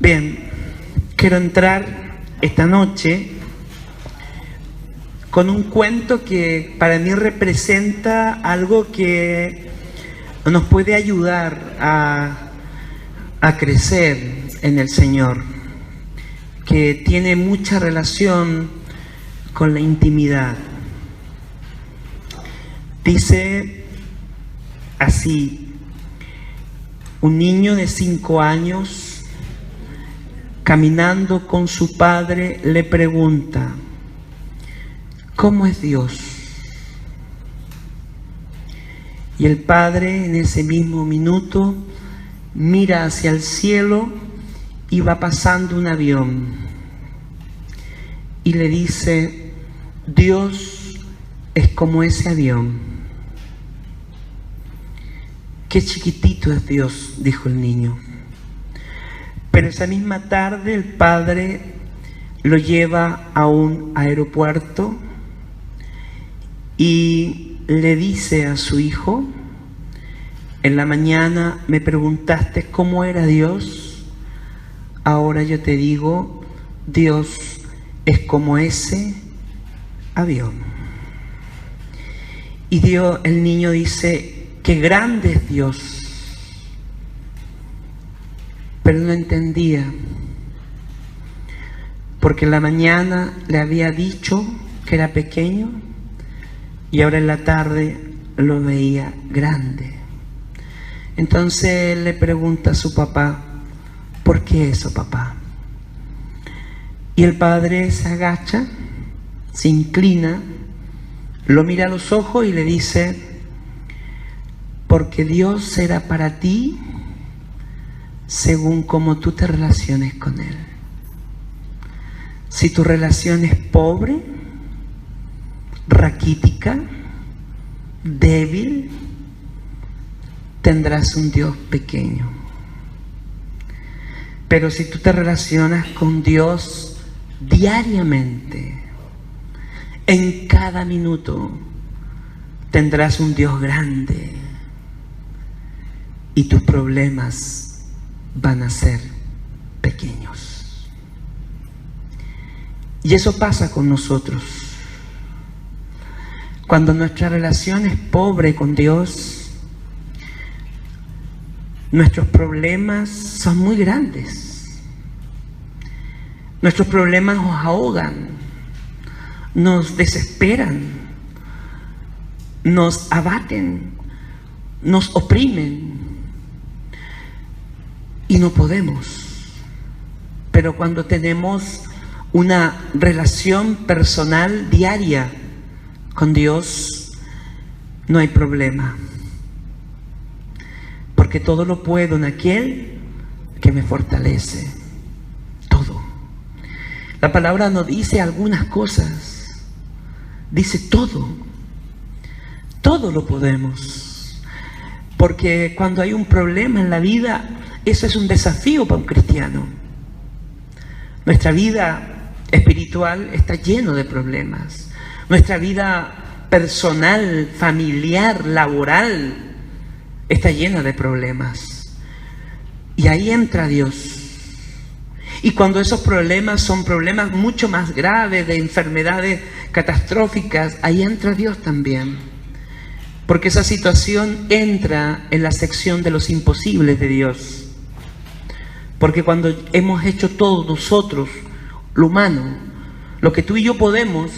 Bien, quiero entrar esta noche con un cuento que para mí representa algo que nos puede ayudar a crecer en el Señor, que tiene mucha relación con la intimidad. Dice así: un niño de 5 años, caminando con su padre, le pregunta: ¿cómo es Dios? Y el padre en ese mismo minuto mira hacia el cielo y va pasando un avión y le dice: Dios es como ese avión. Qué chiquitito es Dios, dijo el niño. Pero esa misma tarde el padre lo lleva a un aeropuerto y le dice a su hijo: en la mañana me preguntaste cómo era Dios, ahora yo te digo, Dios es como ese avión. Y el niño dice: qué grande es Dios. Pero no entendía, porque en la mañana le había dicho que era pequeño y ahora en la tarde lo veía grande. Entonces él le pregunta a su papá: ¿por qué eso, papá? Y el padre se agacha, se inclina, lo mira a los ojos y le dice: porque Dios será para ti según cómo tú te relaciones con Él. Si tu relación es pobre, raquítica, débil, tendrás un Dios pequeño. Pero si tú te relacionas con Dios diariamente, en cada minuto, tendrás un Dios grande y tus problemas van a ser pequeños. Y eso pasa con nosotros. Cuando nuestra relación es pobre con Dios, nuestros problemas son muy grandes. Nuestros problemas nos ahogan, nos desesperan, nos abaten, nos oprimen y no podemos. Pero cuando tenemos una relación personal diaria con Dios, no hay problema, porque todo lo puedo en aquel que me fortalece. Todo. La palabra no dice algunas cosas, dice todo. Todo lo podemos, porque cuando hay un problema en la vida, eso es un desafío para un cristiano. Nuestra vida espiritual está lleno de problemas. Nuestra vida personal, familiar, laboral, está llena de problemas. Y ahí entra Dios. Y cuando esos problemas son problemas mucho más graves, de enfermedades catastróficas, ahí entra Dios también. Porque esa situación entra en la sección de los imposibles de Dios. Porque cuando hemos hecho todo nosotros, lo humano, lo que tú y yo podemos,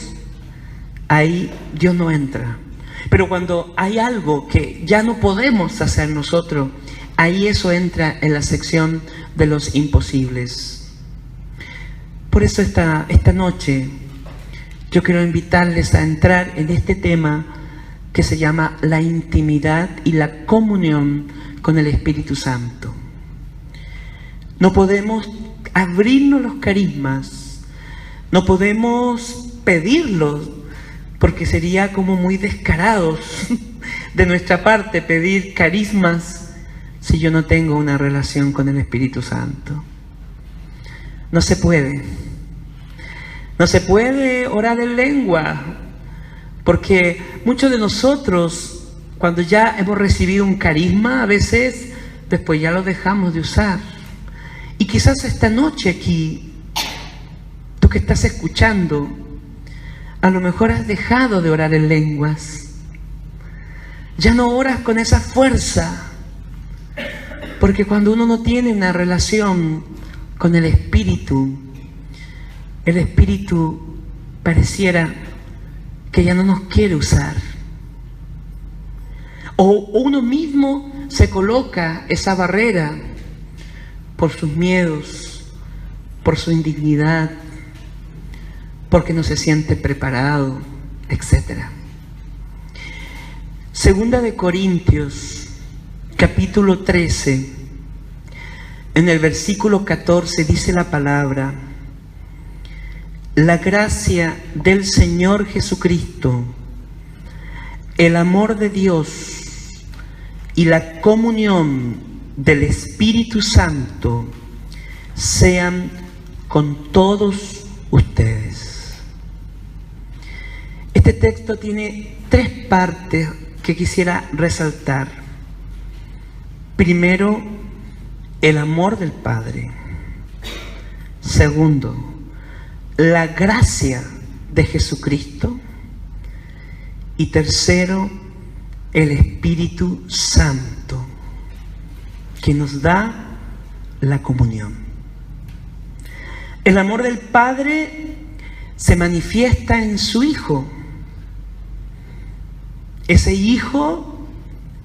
ahí Dios no entra. Pero cuando hay algo que ya no podemos hacer nosotros, ahí eso entra en la sección de los imposibles. Por eso esta noche yo quiero invitarles a entrar en este tema que se llama la intimidad y la comunión con el Espíritu Santo. No podemos abrirnos los carismas, no podemos pedirlos, porque sería como muy descarados de nuestra parte pedir carismas si yo no tengo una relación con el Espíritu Santo. No se puede. No se puede orar en lengua, porque muchos de nosotros, cuando ya hemos recibido un carisma, a veces después ya lo dejamos de usar. Y quizás esta noche aquí, tú que estás escuchando, a lo mejor has dejado de orar en lenguas. Ya no oras con esa fuerza, porque cuando uno no tiene una relación con el Espíritu pareciera que ya no nos quiere usar. O uno mismo se coloca esa barrera por sus miedos, por su indignidad, porque no se siente preparado, etc. Segunda de Corintios, capítulo 13, en el versículo 14 dice la palabra: la gracia del Señor Jesucristo, el amor de Dios y la comunión del Espíritu Santo sean con todos ustedes. Este texto tiene 3 partes que quisiera resaltar. Primero, el amor del Padre. Segundo, la gracia de Jesucristo. Y tercero, el Espíritu Santo, que nos da la comunión. El amor del Padre se manifiesta en su Hijo. Ese Hijo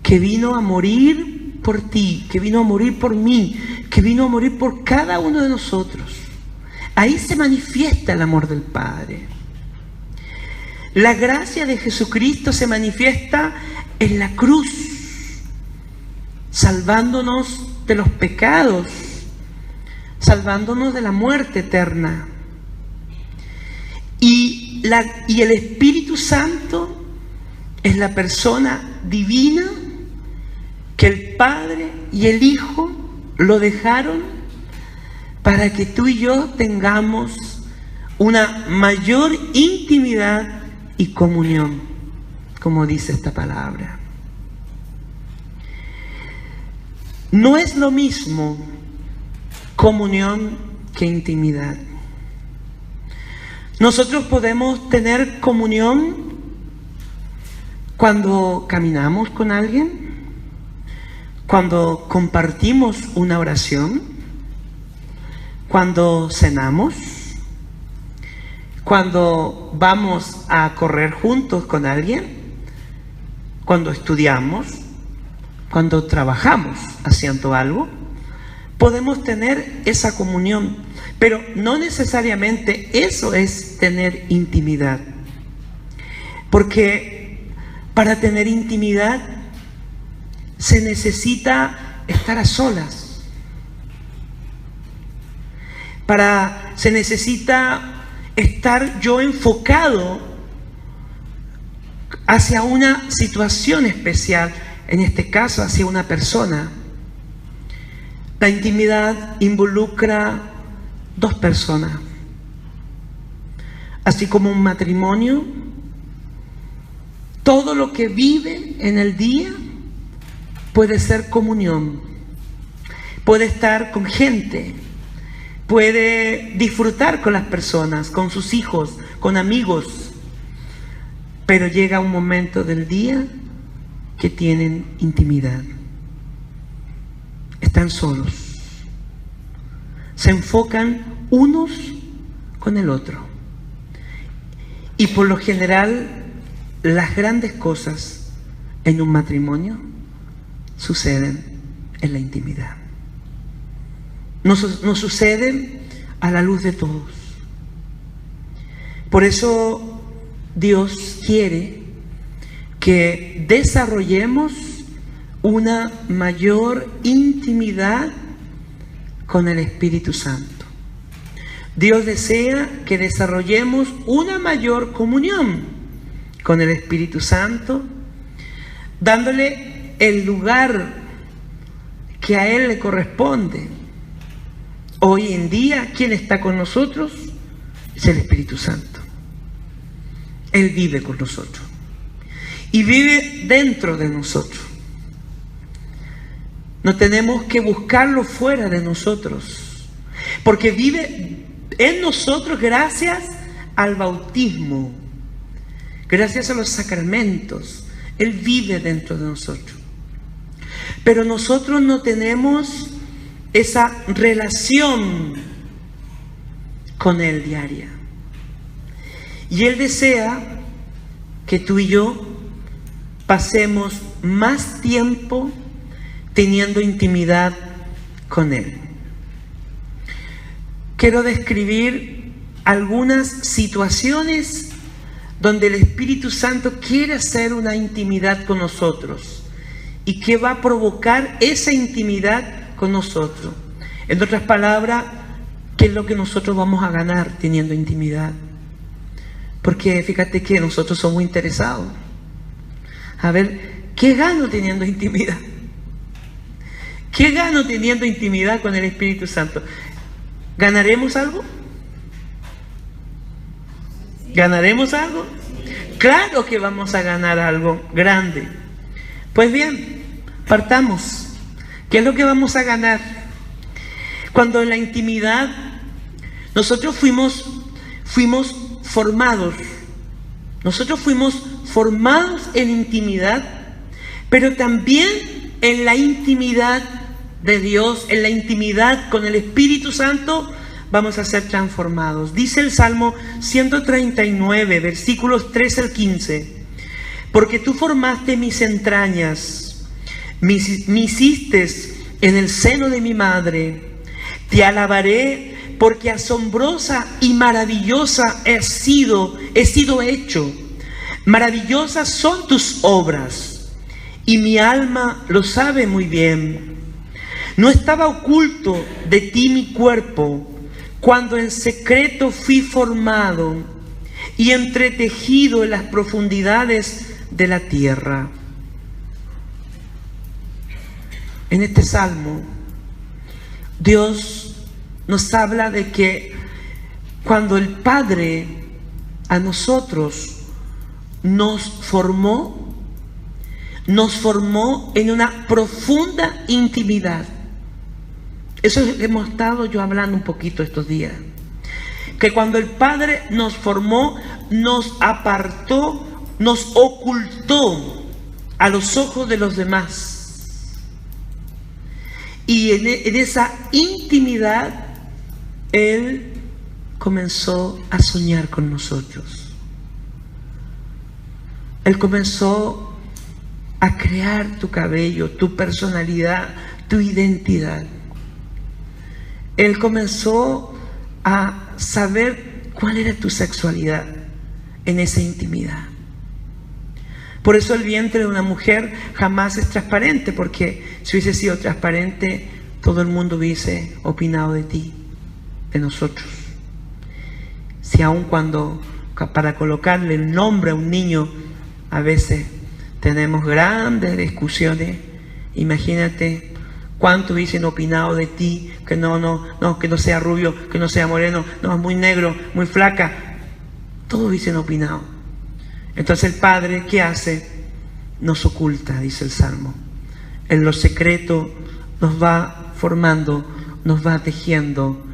que vino a morir por ti, que vino a morir por mí, que vino a morir por cada uno de nosotros. Ahí se manifiesta el amor del Padre. La gracia de Jesucristo se manifiesta en la cruz, salvándonos de los pecados, salvándonos de la muerte eterna. Y el Espíritu Santo es la persona divina que el Padre y el Hijo lo dejaron para que tú y yo tengamos una mayor intimidad y comunión, como dice esta palabra. No es lo mismo comunión que intimidad. Nosotros podemos tener comunión cuando caminamos con alguien, cuando compartimos una oración, cuando cenamos, cuando vamos a correr juntos con alguien, cuando estudiamos, cuando trabajamos haciendo algo. Podemos tener esa comunión, pero no necesariamente eso es tener intimidad. Porque para tener intimidad se necesita estar a solas. Se necesita estar yo enfocado hacia una situación especial, en este caso hacia una persona. La intimidad involucra 2 personas. Así como un matrimonio, todo lo que vive en el día puede ser comunión, puede estar con gente, puede disfrutar con las personas, con sus hijos, con amigos, pero llega un momento del día que tienen intimidad. Están solos. Se enfocan unos con el otro. Y por lo general, las grandes cosas en un matrimonio suceden en la intimidad. No suceden a la luz de todos. Por eso Dios quiere que desarrollemos una mayor intimidad con el Espíritu Santo. Dios desea que desarrollemos una mayor comunión con el Espíritu Santo, dándole el lugar que a Él le corresponde. Hoy en día, ¿quién está con nosotros? Es el Espíritu Santo. Él vive con nosotros y vive dentro de nosotros. No tenemos que buscarlo fuera de nosotros. Porque vive en nosotros gracias al bautismo, gracias a los sacramentos. Él vive dentro de nosotros. Pero nosotros no tenemos esa relación con Él diaria. Y Él desea que tú y yo pasemos más tiempo teniendo intimidad con Él. Quiero describir algunas situaciones donde el Espíritu Santo quiere hacer una intimidad con nosotros y que va a provocar esa intimidad con nosotros. En otras palabras, ¿qué es lo que nosotros vamos a ganar teniendo intimidad? Porque fíjate que nosotros somos interesados. A ver, ¿qué gano teniendo intimidad? ¿Qué gano teniendo intimidad con el Espíritu Santo? ¿Ganaremos algo? ¿Ganaremos algo? Claro que vamos a ganar algo grande. Pues bien, partamos. ¿Qué es lo que vamos a ganar? Cuando en la intimidad nosotros fuimos formados. Nosotros fuimos formados en intimidad, pero también en la intimidad de Dios, en la intimidad con el Espíritu Santo, vamos a ser transformados. Dice el Salmo 139, versículos 13 al 15. Porque tú formaste mis entrañas, me hiciste en el seno de mi madre. Te alabaré porque asombrosa y maravillosa he sido hecho. Maravillosas son tus obras, y mi alma lo sabe muy bien. No estaba oculto de ti mi cuerpo, cuando en secreto fui formado y entretejido en las profundidades de la tierra. En este salmo, Dios nos habla de que cuando el Padre a nosotros nos formó en una profunda intimidad. Eso hemos estado yo hablando un poquito estos días. Que cuando el Padre nos formó, nos apartó, nos ocultó a los ojos de los demás. Y en esa intimidad, Él comenzó a soñar con nosotros. Él comenzó a crear tu cabello, tu personalidad, tu identidad. Él comenzó a saber cuál era tu sexualidad en esa intimidad. Por eso el vientre de una mujer jamás es transparente, porque si hubiese sido transparente, todo el mundo hubiese opinado de ti, de nosotros. Si aun cuando para colocarle el nombre a un niño, a veces tenemos grandes discusiones, imagínate cuánto hubiesen opinado de ti, que que no sea rubio, que no sea moreno, no, es muy negro, muy flaca. Todos hubiesen opinado. Entonces el Padre, ¿qué hace? Nos oculta, dice el Salmo. En lo secreto nos va formando, nos va tejiendo,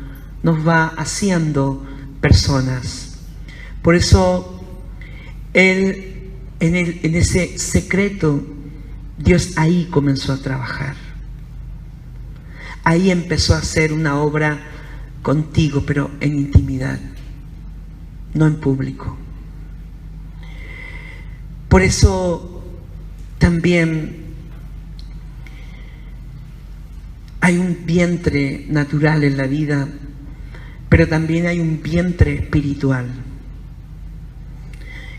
nos va haciendo personas. Por eso Él, en ese secreto, Dios ahí comenzó a trabajar. Ahí empezó a hacer una obra contigo, pero en intimidad, no en público. Por eso también hay un vientre natural en la vida, pero también hay un vientre espiritual.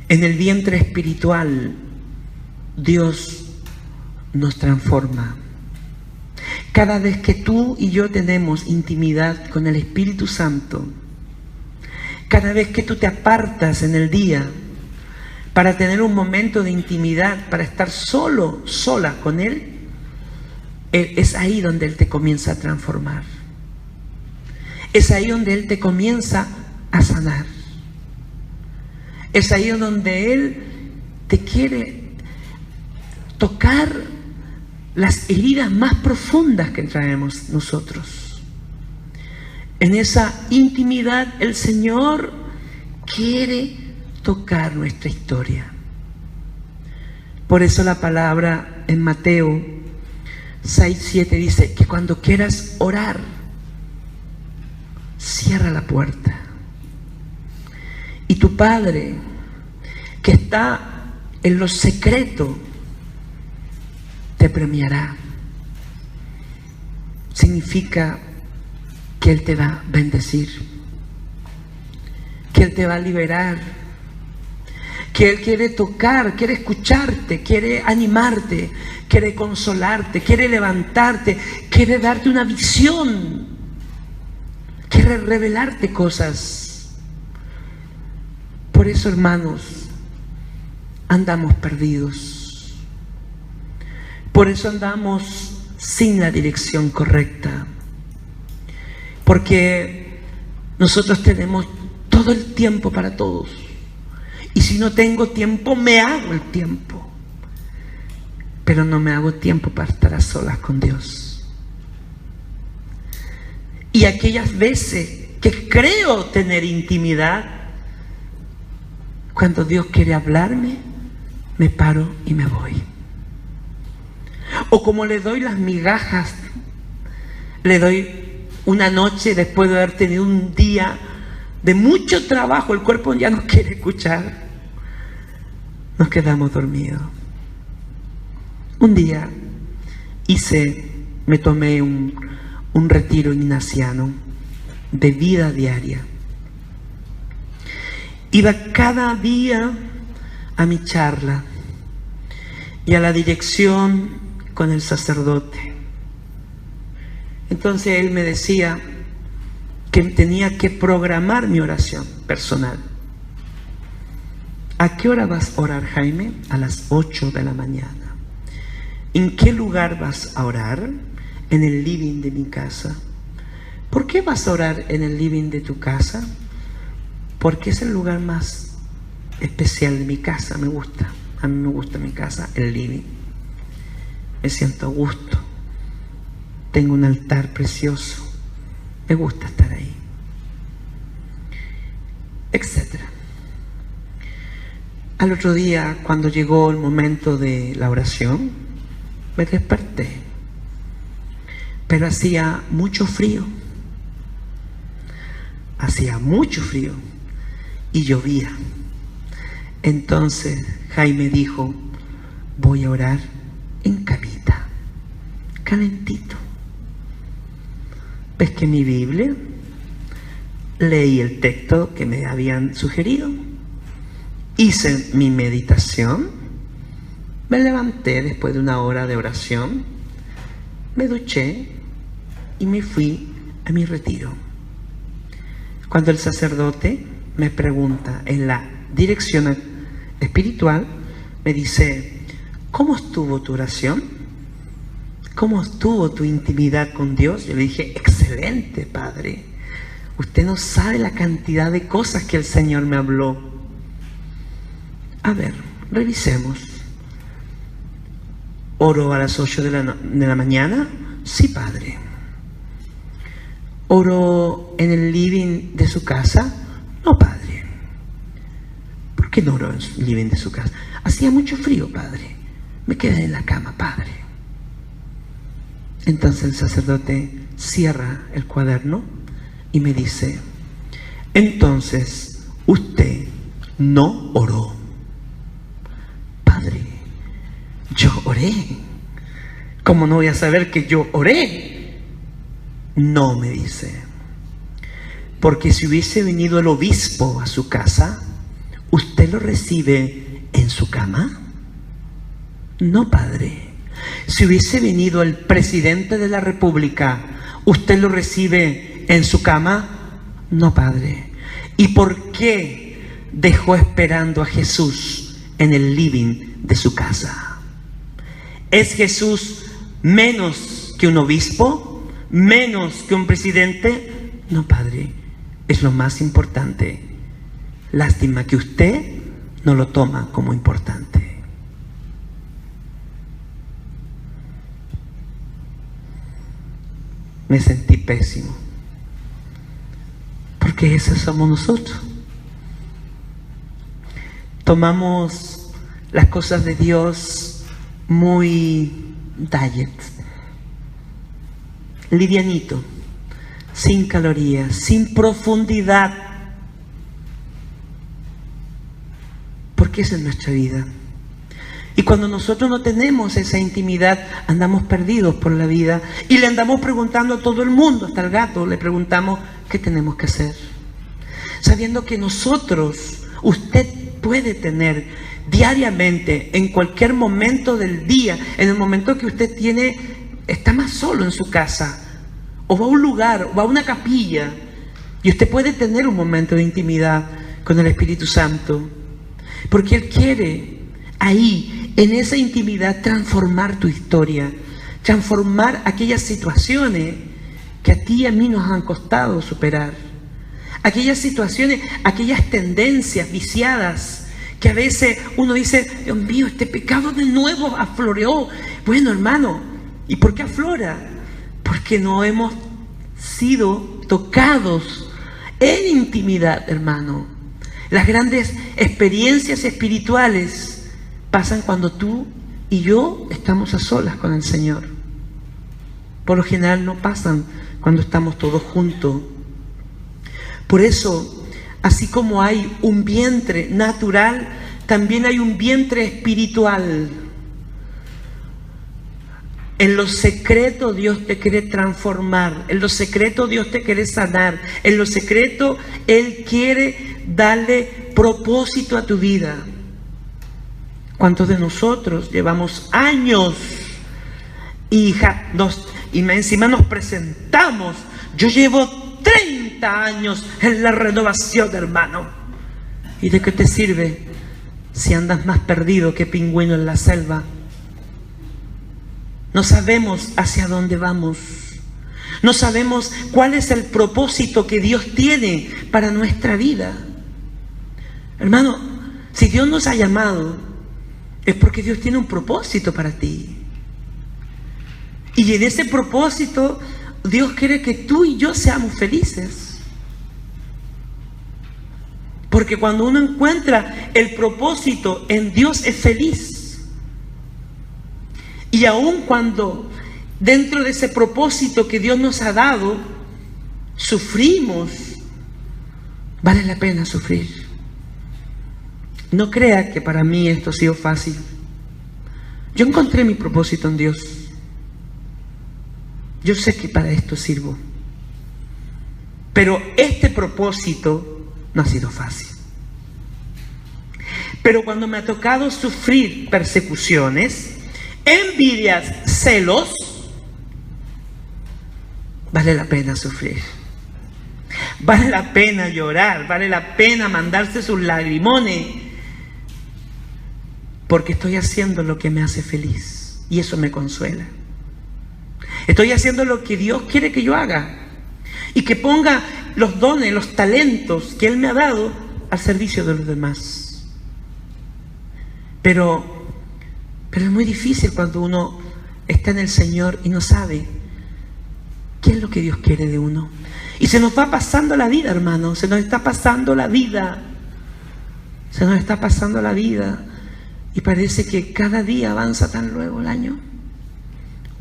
En el vientre espiritual, Dios nos transforma. Cada vez que tú y yo tenemos intimidad con el Espíritu Santo, cada vez que tú te apartas en el día para tener un momento de intimidad, para estar sola con Él, es ahí donde Él te comienza a transformar. Es ahí donde Él te comienza a sanar. Es ahí donde Él te quiere tocar las heridas más profundas que traemos nosotros. En esa intimidad el Señor quiere tocar nuestra historia. Por eso la palabra en Mateo 6:7 dice que cuando quieras orar, cierra la puerta. Y tu Padre, que está en lo secreto, te premiará. Significa que Él te va a bendecir, que Él te va a liberar, que Él quiere tocar, quiere escucharte, quiere animarte, quiere consolarte, quiere levantarte, quiere darte una visión, quiere revelarte cosas. Por eso, hermanos, andamos perdidos. Por eso andamos sin la dirección correcta. Porque nosotros tenemos todo el tiempo para todos. Y si no tengo tiempo, me hago el tiempo. Pero no me hago tiempo para estar a solas con Dios. Y aquellas veces que creo tener intimidad, cuando Dios quiere hablarme, me paro y me voy. O como le doy las migajas, le doy una noche después de haber tenido un día de mucho trabajo, el cuerpo ya no quiere escuchar, nos quedamos dormidos. Un día me tomé un retiro ignaciano de vida diaria. Iba cada día a mi charla y a la dirección con el sacerdote. Entonces él me decía que tenía que programar mi oración personal. ¿A qué hora vas a orar, Jaime? A las 8 de la mañana. ¿En qué lugar vas a orar? En el living de mi casa. ¿Por qué vas a orar en el living de tu casa? Porque es el lugar más especial de mi casa. Me gusta. A mí me gusta mi casa, el living. Me siento a gusto. Tengo un altar precioso. Me gusta estar ahí. Etcétera. Al otro día, cuando llegó el momento de la oración, me desperté. Pero hacía mucho frío. Hacía mucho frío. Y llovía. Entonces Jaime dijo: voy a orar en camita, calentito. Pesqué mi Biblia, leí el texto que me habían sugerido, hice mi meditación, me levanté después de una hora de oración, me duché y me fui a mi retiro. Cuando el sacerdote me pregunta en la dirección espiritual, me dice: ¿cómo estuvo tu oración? ¿Cómo estuvo tu intimidad con Dios? Yo le dije: excelente, Padre. Usted no sabe la cantidad de cosas que el Señor me habló. A ver, revisemos. ¿Oro a las 8 de la mañana? Sí, Padre. ¿Oro en el living de su casa? No, Padre. ¿Por qué no oró en el living de su casa? Hacía mucho frío, Padre. Me quedé en la cama, Padre. Entonces el sacerdote cierra el cuaderno y me dice: entonces usted no oró. Padre, yo oré. ¿Cómo no voy a saber que yo oré? No, me dice, porque si hubiese venido el obispo a su casa, ¿usted lo recibe en su cama? No, Padre. Si hubiese venido el presidente de la República, ¿usted lo recibe en su cama? No, Padre. ¿Y por qué dejó esperando a Jesús en el living de su casa? ¿Es Jesús menos que un obispo? ¿Menos que un presidente? No, Padre. Es lo más importante. Lástima que usted no lo toma como importante. Me sentí pésimo. Porque esos somos nosotros. Tomamos las cosas de Dios muy diet, livianito, sin calorías, sin profundidad. Porque esa es nuestra vida. Y cuando nosotros no tenemos esa intimidad, andamos perdidos por la vida y le andamos preguntando a todo el mundo, hasta al gato le preguntamos qué tenemos que hacer. Sabiendo que nosotros, usted puede tener diariamente, en cualquier momento del día, en el momento que usted está más solo en su casa, o va a un lugar, o va a una capilla, y usted puede tener un momento de intimidad con el Espíritu Santo, porque Él quiere ahí, en esa intimidad, transformar tu historia, transformar aquellas situaciones que a ti y a mí nos han costado superar, aquellas situaciones, aquellas tendencias viciadas que a veces uno dice, Dios mío, este pecado de nuevo afloreó. Bueno, hermano, ¿y por qué aflora? Porque no hemos sido tocados en intimidad, hermano. Las grandes experiencias espirituales pasan cuando tú y yo estamos a solas con el Señor. Por lo general no pasan cuando estamos todos juntos. Por eso, así como hay un vientre natural, también hay un vientre espiritual. En lo secreto Dios te quiere transformar, en lo secreto Dios te quiere sanar, en lo secreto Él quiere darle propósito a tu vida. ¿Cuántos de nosotros llevamos años y encima nos presentamos? Yo llevo 30 años en la renovación, hermano. ¿Y de qué te sirve si andas más perdido que pingüino en la selva? No sabemos hacia dónde vamos. No sabemos cuál es el propósito que Dios tiene para nuestra vida. Hermano, si Dios nos ha llamado, es porque Dios tiene un propósito para ti. Y en ese propósito, Dios quiere que tú y yo seamos felices. Porque cuando uno encuentra el propósito en Dios, es feliz. Y aun cuando dentro de ese propósito que Dios nos ha dado, sufrimos, vale la pena sufrir. No crea que para mí esto ha sido fácil. Yo encontré mi propósito en Dios. Yo sé que para esto sirvo. Pero este propósito no ha sido fácil. Pero cuando me ha tocado sufrir persecuciones, envidias, celos, vale la pena sufrir. Vale la pena llorar, vale la pena mandarse sus lagrimones. Porque estoy haciendo lo que me hace feliz y eso me consuela. Estoy haciendo lo que Dios quiere que yo haga y que ponga los dones, los talentos que Él me ha dado al servicio de los demás. Pero es muy difícil cuando uno está en el Señor y no sabe qué es lo que Dios quiere de uno. Y se nos va pasando la vida, hermano, se nos está pasando la vida. Se nos está pasando la vida. Y parece que cada día avanza tan luego el año.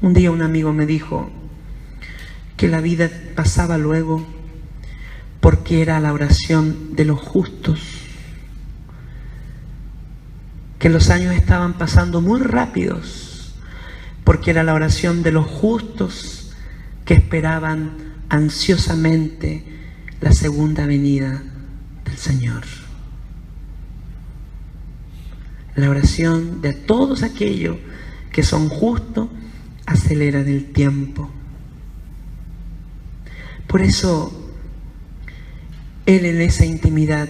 Un día un amigo me dijo que la vida pasaba luego porque era la oración de los justos. Que los años estaban pasando muy rápidos porque era la oración de los justos que esperaban ansiosamente la segunda venida del Señor. La oración de todos aquellos que son justos aceleran el tiempo. Por eso, Él en esa intimidad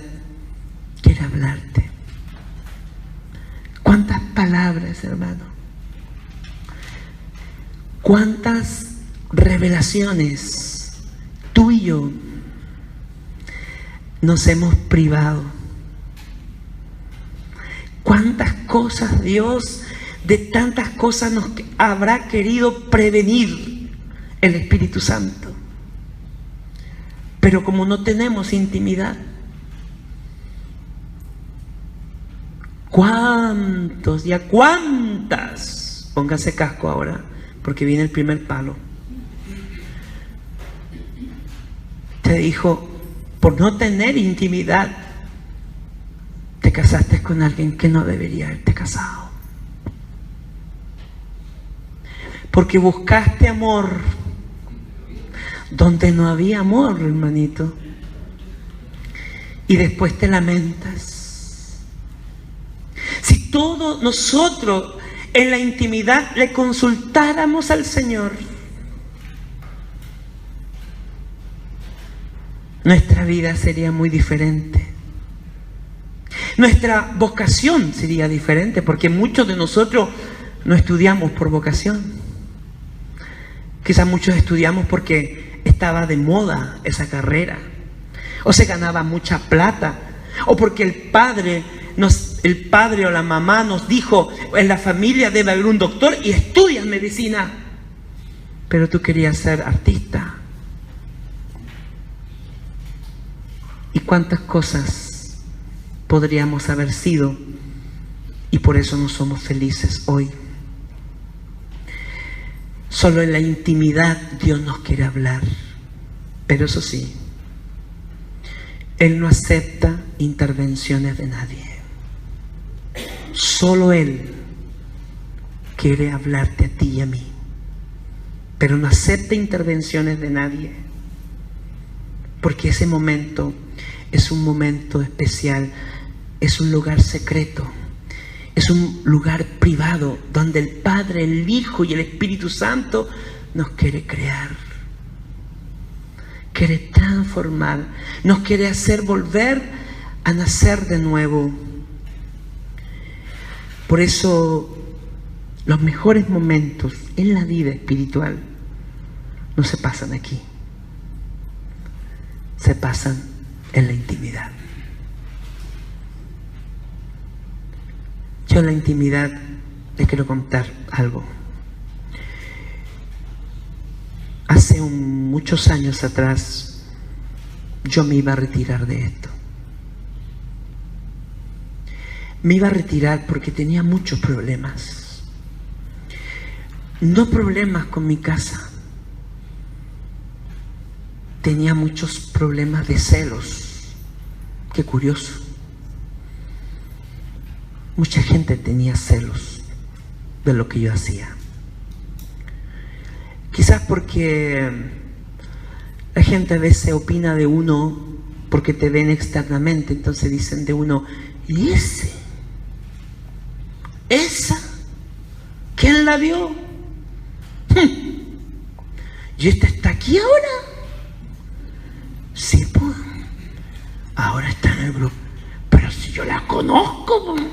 quiere hablarte. ¿Cuántas palabras, hermano? ¿Cuántas revelaciones tú y yo nos hemos privado? ¿Cuántas cosas Dios, de tantas cosas nos habrá querido prevenir el Espíritu Santo? Pero como no tenemos intimidad, ¿cuántos y a cuántas? Póngase casco ahora, porque viene el primer palo. Te dijo, por no tener intimidad, te casaste con alguien que no debería haberte casado. Porque buscaste amor donde no había amor, hermanito. Y después te lamentas. Si todos nosotros en la intimidad le consultáramos al Señor, nuestra vida sería muy diferente. Nuestra vocación sería diferente, porque muchos de nosotros no estudiamos por vocación. Quizás muchos estudiamos porque estaba de moda esa carrera, o se ganaba mucha plata, o porque el padre o la mamá nos dijo, en la familia debe haber un doctor y estudias medicina. Pero tú querías ser artista. ¿Y cuántas cosas podríamos haber sido? Y por eso no somos felices hoy. Solo en la intimidad Dios nos quiere hablar. Pero eso sí, Él no acepta intervenciones de nadie. Solo Él quiere hablarte a ti y a mí. Pero no acepta intervenciones de nadie. Porque ese momento es un momento especial, es un lugar secreto, es un lugar privado donde el Padre, el Hijo y el Espíritu Santo nos quiere crear, quiere transformar, nos quiere hacer volver a nacer de nuevo. Por eso los mejores momentos en la vida espiritual no se pasan aquí, se pasan en la intimidad. Yo en la intimidad les quiero contar algo. Hace muchos años atrás yo me iba a retirar de esto. Me iba a retirar porque tenía muchos problemas. No problemas con mi casa. Tenía muchos problemas de celos. Qué curioso. Mucha gente tenía celos de lo que yo hacía. Quizás porque la gente a veces opina de uno porque te ven externamente, entonces dicen de uno, ¿y ese? ¿Esa? ¿Quién la vio? ¿Y esta está aquí ahora? Sí, pues. Ahora está en el grupo. Pero si yo la conozco, pues.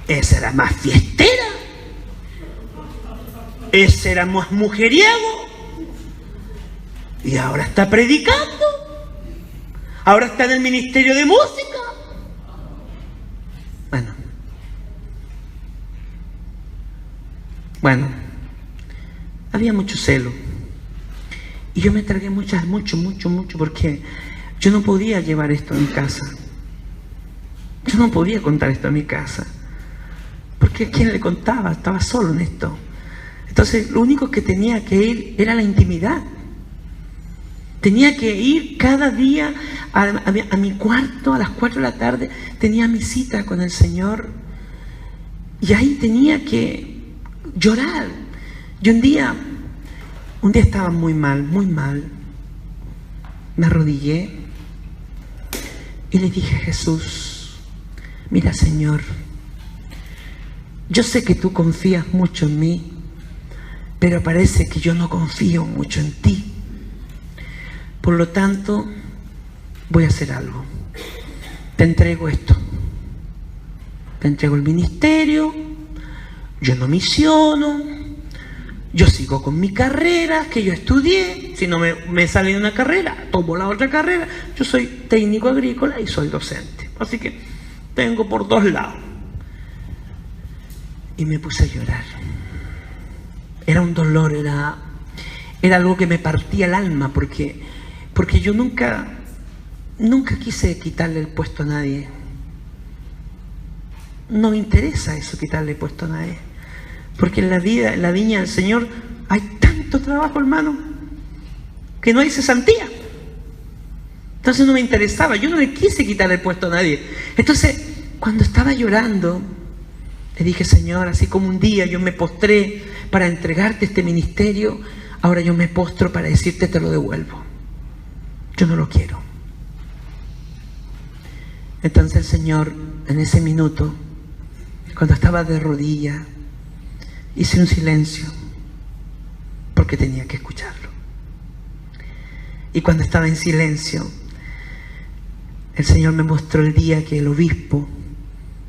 Esa era más fiestera. Ese era más mujeriego. Y ahora está predicando. Ahora está en el ministerio de música. Bueno, había mucho celo. Y yo me tragué mucho, porque yo no podía llevar esto a mi casa. Yo no podía contar esto a mi casa. Porque ¿a quién le contaba? Estaba solo en esto. Entonces, lo único que tenía que ir era la intimidad. Tenía que ir cada día a mi cuarto a las 4 de la tarde. Tenía mi cita con el Señor. Y ahí tenía que llorar. Y un día estaba muy mal. Me arrodillé y le dije a Jesús, mira, Señor, yo sé que tú confías mucho en mí, pero parece que yo no confío mucho en ti. Por lo tanto, voy a hacer algo. Te entrego esto. Te entrego el ministerio. Yo no misiono. Yo sigo con mi carrera que yo estudié. Si no me sale una carrera, tomo la otra carrera. Yo soy técnico agrícola y soy docente. Así que tengo por 2 lados. Y me puse a llorar. Era un dolor, Era algo que me partía el alma, porque yo nunca quise quitarle el puesto a nadie. No me interesa eso, quitarle el puesto a nadie. Porque en la vida, en la viña del Señor, hay tanto trabajo, hermano, que no hay cesantía. Entonces no me interesaba, yo no le quise quitarle el puesto a nadie. Entonces, cuando estaba llorando, le dije: Señor, así como un día yo me postré para entregarte este ministerio, ahora yo me postro para decirte: te lo devuelvo. Yo no lo quiero. Entonces el Señor, en ese minuto, cuando estaba de rodillas, hice un silencio, porque tenía que escucharlo. Y cuando estaba en silencio, el Señor me mostró el día que el obispo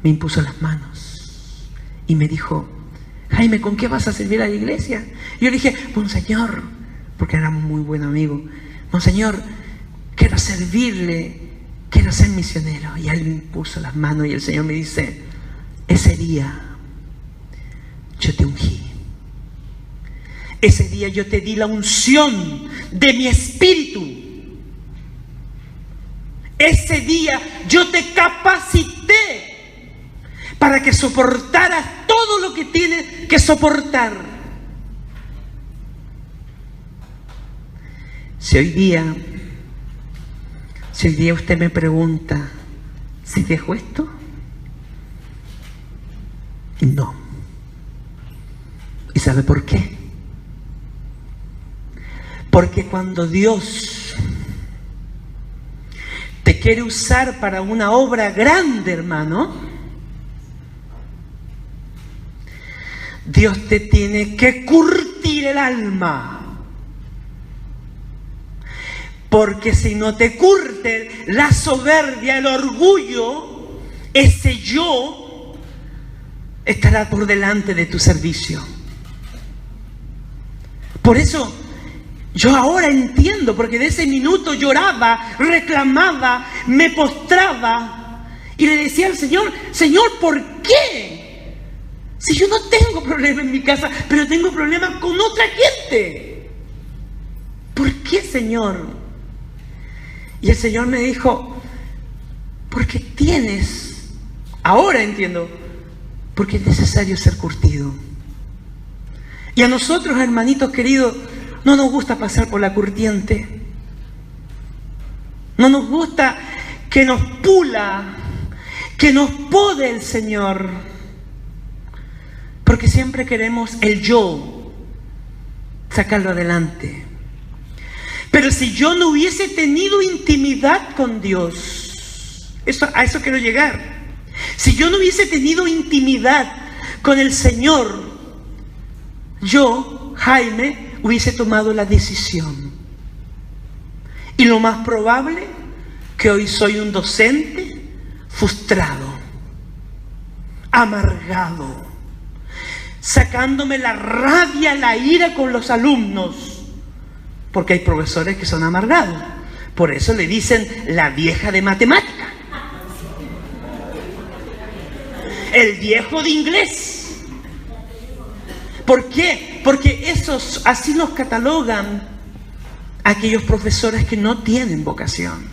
me impuso las manos y me dijo: Jaime, ¿con qué vas a servir a la iglesia? Y yo le dije: Monseñor, porque éramos muy buenos amigos, Monseñor, quiero servirle, quiero ser misionero. Y él me impuso las manos y el Señor me dice: ese día yo te ungí. Ese día yo te di la unción de mi espíritu. Ese día yo te capacité para que soportaras todo lo que tienes que soportar. Si hoy día usted me pregunta: ¿si dejo esto? No. ¿Y sabe por qué? Porque cuando Dios te quiere usar para una obra grande, hermano, Dios te tiene que curtir el alma. Porque si no te curte la soberbia, el orgullo, ese yo estará por delante de tu servicio. Por eso yo ahora entiendo, porque de ese minuto lloraba, reclamaba, me postraba y le decía al Señor: Señor, ¿por qué? Si yo no tengo problema en mi casa, pero tengo problemas con otra gente. ¿Por qué, Señor? Y el Señor me dijo: porque tienes, ahora entiendo, porque es necesario ser curtido. Y a nosotros, hermanitos queridos, no nos gusta pasar por la curtiente. No nos gusta que nos pula, que nos pode el Señor. Porque siempre queremos el yo, sacarlo adelante. Pero si yo no hubiese tenido intimidad con Dios, a eso quiero llegar. Si yo no hubiese tenido intimidad con el Señor, yo, Jaime, hubiese tomado la decisión. Y lo más probable, que hoy soy un docente frustrado, amargado, sacándome la rabia, la ira con los alumnos, porque hay profesores que son amargados. Por eso le dicen la vieja de matemática, el viejo de inglés. ¿Por qué? Porque esos, así los catalogan aquellos profesores que no tienen vocación.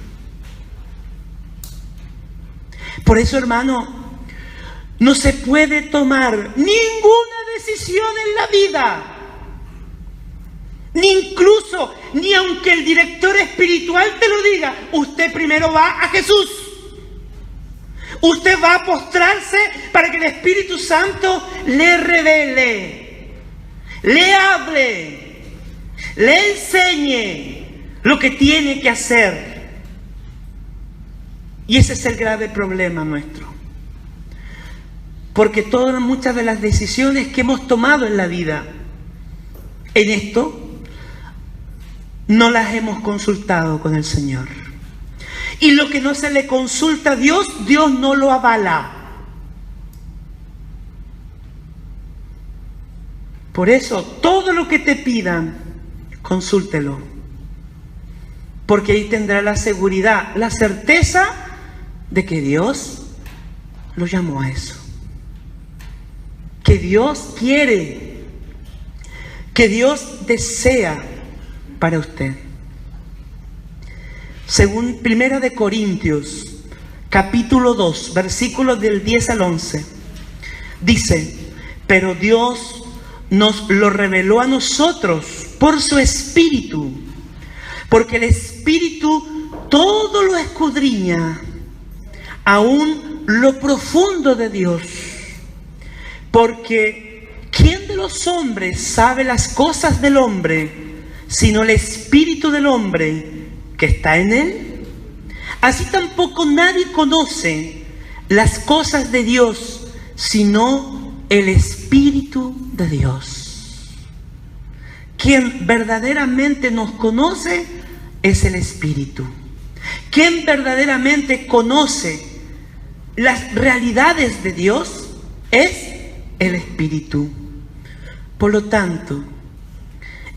Por eso, hermano, no se puede tomar ninguna decisión en la vida, ni aunque el director espiritual te lo diga. Usted primero va a Jesús. Usted va a postrarse para que el Espíritu Santo le revele, le hable, le enseñe lo que tiene que hacer. Y ese es el grave problema nuestro. Porque muchas de las decisiones que hemos tomado en la vida, en esto, no las hemos consultado con el Señor. Y lo que no se le consulta a Dios, Dios no lo avala. Por eso, todo lo que te pidan, consúltelo. Porque ahí tendrá la seguridad, la certeza de que Dios lo llamó a eso. Que Dios quiere, que Dios desea para usted. Según 1 de Corintios, capítulo 2, versículos del 10 al 11, dice: pero Dios nos lo reveló a nosotros por su Espíritu, porque el Espíritu todo lo escudriña, aún lo profundo de Dios. Porque ¿quién de los hombres sabe las cosas del hombre, sino el Espíritu del hombre que está en él? Así tampoco nadie conoce las cosas de Dios, sino el Espíritu de Dios. Quien verdaderamente nos conoce es el Espíritu. Quien verdaderamente conoce las realidades de Dios es el Espíritu. Por lo tanto,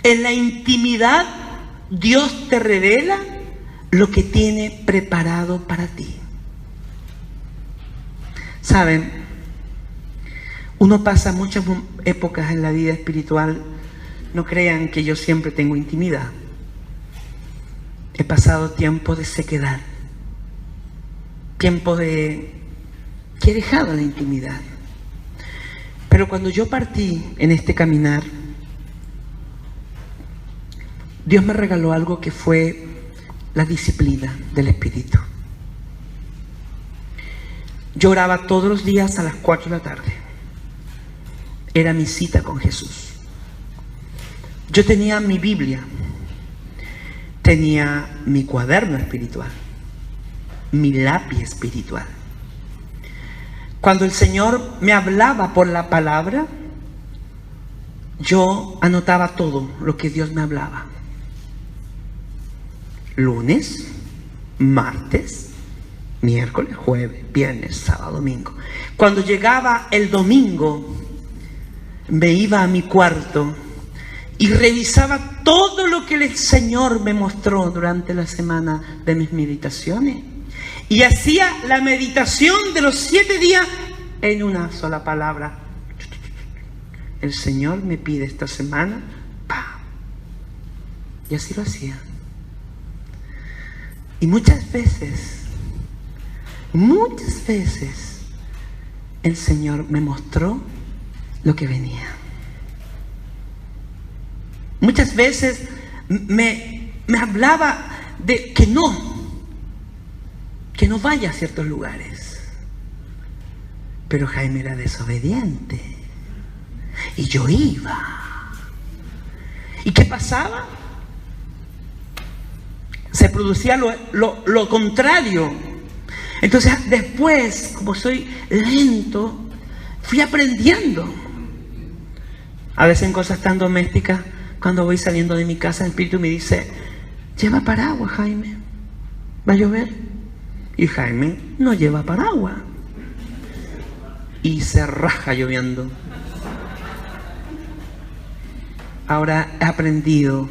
en la intimidad Dios te revela lo que tiene preparado para ti. Saben, uno pasa muchas épocas en la vida espiritual. No crean que yo siempre tengo intimidad. He pasado tiempo de sequedad, tiempo que he dejado la intimidad. Pero cuando yo partí en este caminar, Dios me regaló algo que fue la disciplina del Espíritu. Yo oraba todos los días a las 4 de la tarde. Era mi cita con Jesús. Yo tenía mi Biblia, tenía mi cuaderno espiritual, mi lápiz espiritual. Cuando el Señor me hablaba por la palabra, yo anotaba todo lo que Dios me hablaba. Lunes, martes, miércoles, jueves, viernes, sábado, domingo. Cuando llegaba el domingo, me iba a mi cuarto y revisaba todo lo que el Señor me mostró durante la semana de mis meditaciones. Y hacía la meditación de los 7 días en una sola palabra. El Señor me pide esta semana, ¡pam! Y así lo hacía. Y muchas veces, el Señor me mostró lo que venía. Muchas veces me hablaba de que no vaya a ciertos lugares. Pero Jaime era desobediente y yo iba. ¿Y qué pasaba? Se producía lo contrario. Entonces después, como soy lento, fui aprendiendo. A veces en cosas tan domésticas, cuando voy saliendo de mi casa, el Espíritu me dice: lleva paraguas, Jaime, va a llover. Y Jaime no lleva paraguas y se raja lloviendo. Ahora he aprendido,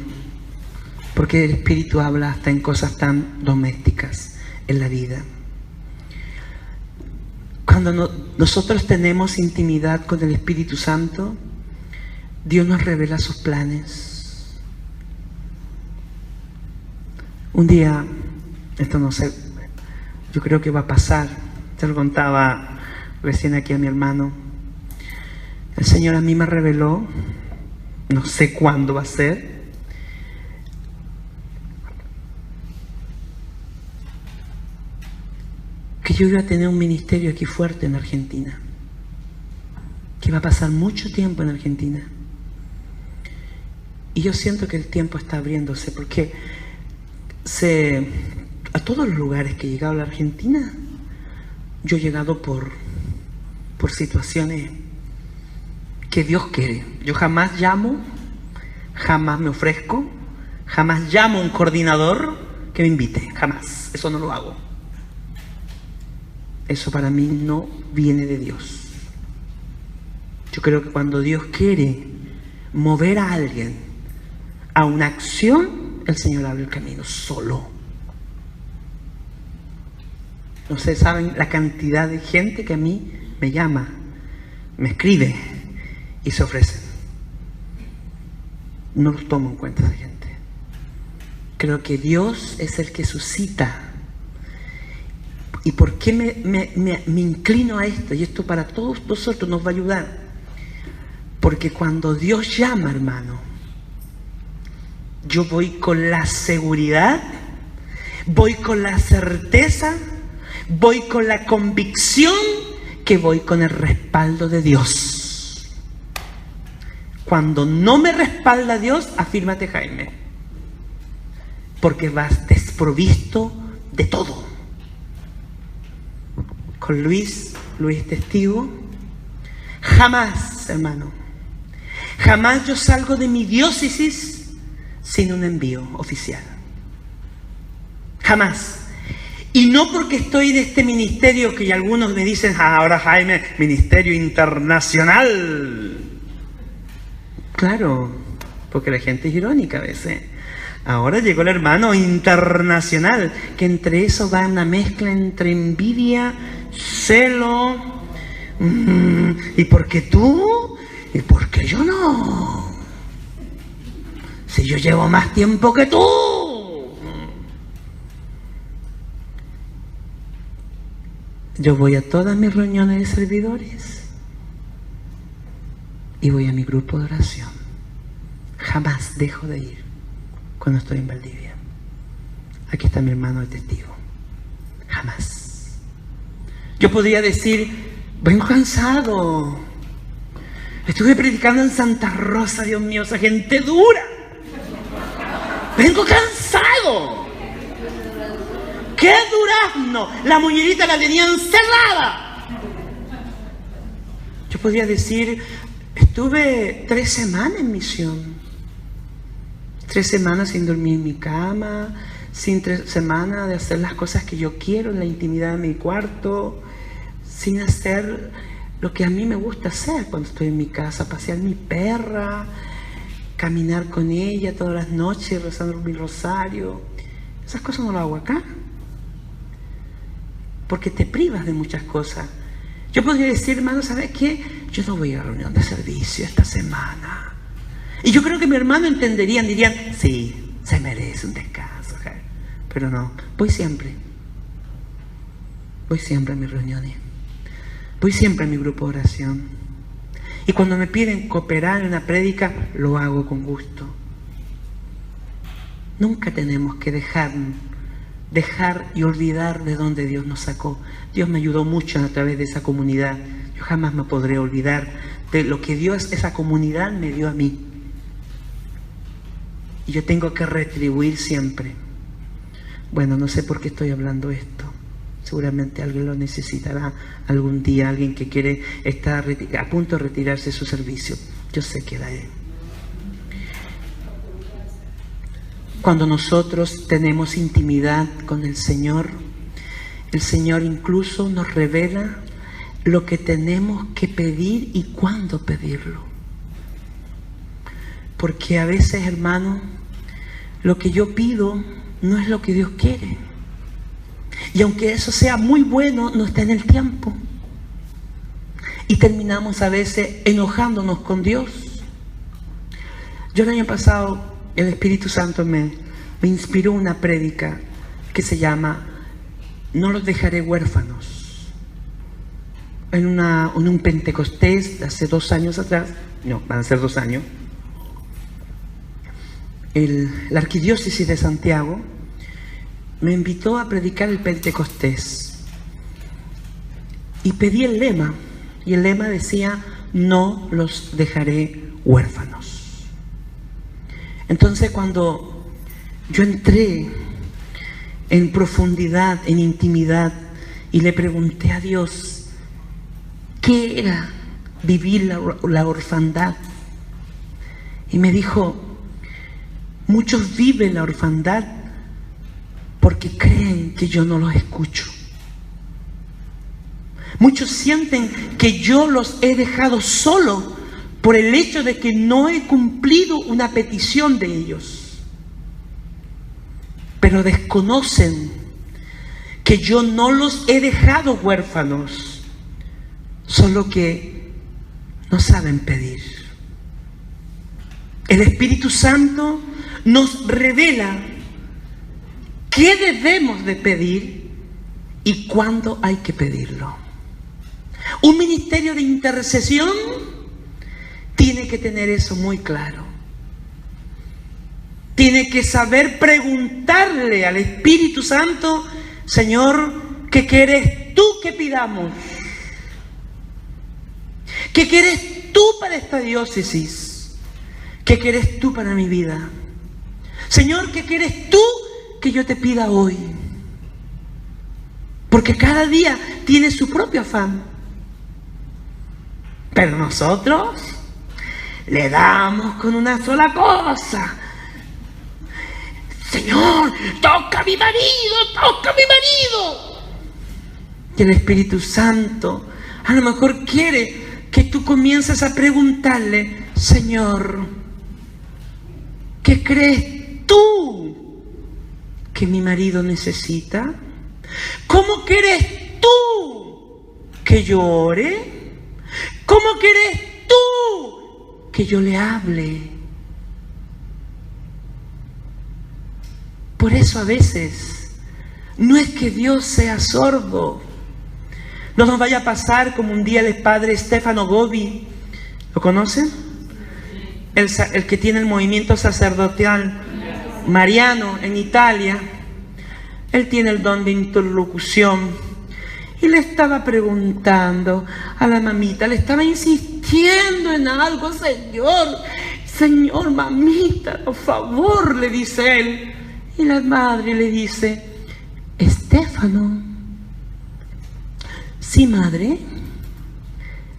porque el Espíritu habla hasta en cosas tan domésticas en la vida. Cuando nosotros tenemos intimidad con el Espíritu Santo, Dios nos revela sus planes. Un día, esto no sé, yo creo que va a pasar. Te lo contaba recién aquí a mi hermano. El Señor a mí me reveló, no sé cuándo va a ser, que yo iba a tener un ministerio aquí fuerte en Argentina, que iba a pasar mucho tiempo en Argentina. Y yo siento que el tiempo está abriéndose, porque a todos los lugares que he llegado a la Argentina, yo he llegado por situaciones que Dios quiere. Yo jamás llamo, jamás me ofrezco, jamás llamo a un coordinador que me invite, jamás. Eso no lo hago. Eso para mí no viene de Dios. Yo creo que cuando Dios quiere mover a alguien a una acción, el Señor abre el camino solo. No sé, saben la cantidad de gente que a mí me llama, me escribe y se ofrecen. No los tomo en cuenta esa gente. Creo que Dios es el que suscita. ¿Y por qué me inclino a esto? Y esto para todos nosotros nos va a ayudar. Porque cuando Dios llama, hermano, yo voy con la seguridad, voy con la certeza, voy con la convicción que voy con el respaldo de Dios. Cuando no me respalda Dios, afírmate, Jaime, porque vas desprovisto de todo. Con Luis testigo, jamás, hermano, jamás yo salgo de mi diócesis sin un envío oficial. Jamás. Y no porque estoy en este ministerio que algunos me dicen, ahora Jaime, ministerio internacional. Claro, porque la gente es irónica a veces. Ahora llegó el hermano internacional, que entre eso va una mezcla entre envidia, celo, ¿y por qué tú? ¿Y por qué yo no? Si yo llevo más tiempo que tú. Yo voy a todas mis reuniones de servidores y voy a mi grupo de oración. Jamás dejo de ir cuando estoy en Valdivia. Aquí está mi hermano de testigo. Jamás. Yo podría decir, vengo cansado. Estuve predicando en Santa Rosa, Dios mío, esa gente dura. Vengo cansado. ¡Qué durazno! La muñerita la tenían cerrada. Yo podría decir, estuve 3 semanas en misión. 3 semanas sin dormir en mi cama, sin 3 semanas de hacer las cosas que yo quiero en la intimidad de mi cuarto, sin hacer lo que a mí me gusta hacer cuando estoy en mi casa, pasear mi perra, caminar con ella todas las noches, rezando mi rosario. Esas cosas no las hago acá, porque te privas de muchas cosas. Yo podría decir, hermano, ¿sabes qué? Yo no voy a la reunión de servicio esta semana. Y yo creo que mi hermano entenderían, dirían, sí, se merece un descanso, Jaime. Pero no, voy siempre. Voy siempre a mis reuniones. Voy siempre a mi grupo de oración. Y cuando me piden cooperar en una prédica, lo hago con gusto. Nunca tenemos que dejar y olvidar de dónde Dios nos sacó. Dios me ayudó mucho a través de esa comunidad. Yo jamás me podré olvidar de lo que Dios, esa comunidad, me dio a mí. Y yo tengo que retribuir siempre. Bueno, no sé por qué estoy hablando esto. Seguramente alguien lo necesitará algún día, alguien que quiere estar a punto de retirarse de su servicio. Yo sé que la es. Cuando nosotros tenemos intimidad con el Señor incluso nos revela lo que tenemos que pedir y cuándo pedirlo. Porque a veces, hermano, lo que yo pido no es lo que Dios quiere. Y aunque eso sea muy bueno, no está en el tiempo. Y terminamos a veces enojándonos con Dios. Yo el año pasado, el Espíritu Santo me inspiró una prédica que se llama No los dejaré huérfanos. En un Pentecostés de hace 2 años atrás, no, van a ser 2 años, la Arquidiócesis de Santiago me invitó a predicar el Pentecostés. Y pedí el lema, y el lema decía, no los dejaré huérfanos. Entonces cuando yo entré en profundidad, en intimidad, y le pregunté a Dios, ¿qué era vivir la orfandad? Y me dijo, muchos viven la orfandad porque creen que yo no los escucho. Muchos sienten que yo los he dejado solos por el hecho de que no he cumplido una petición de ellos. Pero desconocen que yo no los he dejado huérfanos, solo que no saben pedir. El Espíritu Santo nos revela qué debemos de pedir y cuándo hay que pedirlo. Un ministerio de intercesión tiene que tener eso muy claro. Tiene que saber preguntarle al Espíritu Santo: Señor, ¿qué quieres tú que pidamos? ¿Qué quieres tú para esta diócesis? ¿Qué quieres tú para mi vida? Señor, ¿qué quieres tú que yo te pida hoy? Porque cada día tiene su propio afán. Pero nosotros le damos con una sola cosa: Señor, toca a mi marido, toca a mi marido. Y el Espíritu Santo a lo mejor quiere que tú comiences a preguntarle: Señor, ¿qué crees tú que mi marido necesita? ¿Cómo quieres tú que yo ore? ¿Cómo quieres tú que yo le hable? Por eso a veces no es que Dios sea sordo. No nos vaya a pasar como un día el padre Stefano Gobbi. ¿Lo conocen? El que tiene el movimiento sacerdotal mariano en Italia. Él tiene el don de interlocución. Y le estaba preguntando a la mamita, le estaba insistiendo en algo: Señor, mamita, por favor, le dice él. Y la madre le dice: Stefano, sí, madre,